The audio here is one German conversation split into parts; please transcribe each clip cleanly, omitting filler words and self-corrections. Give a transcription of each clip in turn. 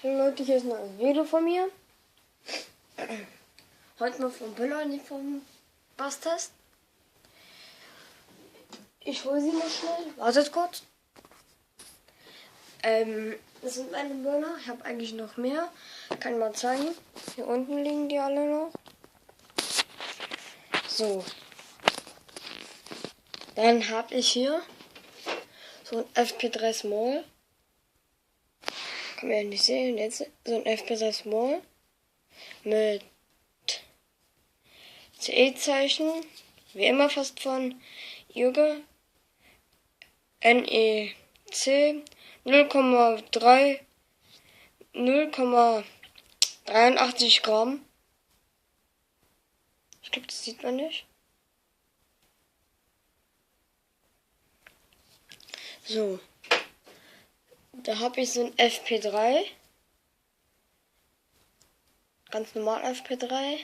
Hallo Leute, hier ist noch ein Video von mir. Heute mal vom Böller, nicht vom Basstest. Ich hole sie mal schnell. Wartet kurz. Das sind meine Böller. Ich habe eigentlich noch mehr. Kann ich mal zeigen. Hier unten liegen die alle noch. So. Dann habe ich hier so ein FP3 Small. Kann man ja nicht sehen. Jetzt so ein FP3 Small mit CE-Zeichen. Wie immer fast von Jürgen. NEC 0,83 Gramm. Ich glaube, das sieht man nicht. So. Da habe ich so ein FP3. Ganz normal FP3.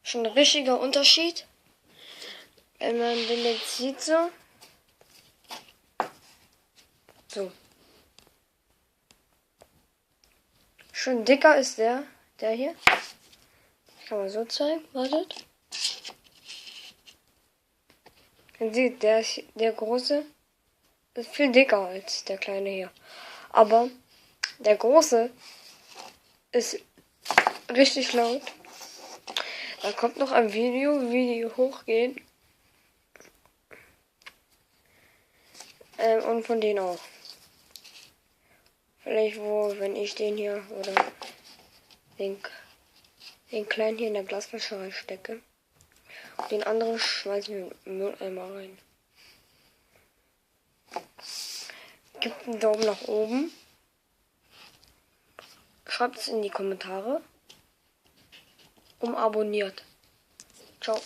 Schon ein richtiger Unterschied. Wenn man den jetzt sieht so. So. Schon dicker ist der hier. Kann man so zeigen. Wartet. Man sieht, der große ist viel dicker als der kleine hier. Aber der große ist richtig laut. Da kommt noch ein Video, wie die hochgehen. Und von denen auch. Vielleicht wenn ich den hier oder den kleinen hier in der Glasflasche reinstecke. Und den anderen schmeißen wir im Mülleimer rein. Gebt einen Daumen nach oben. Schreibt es in die Kommentare. Und abonniert. Ciao.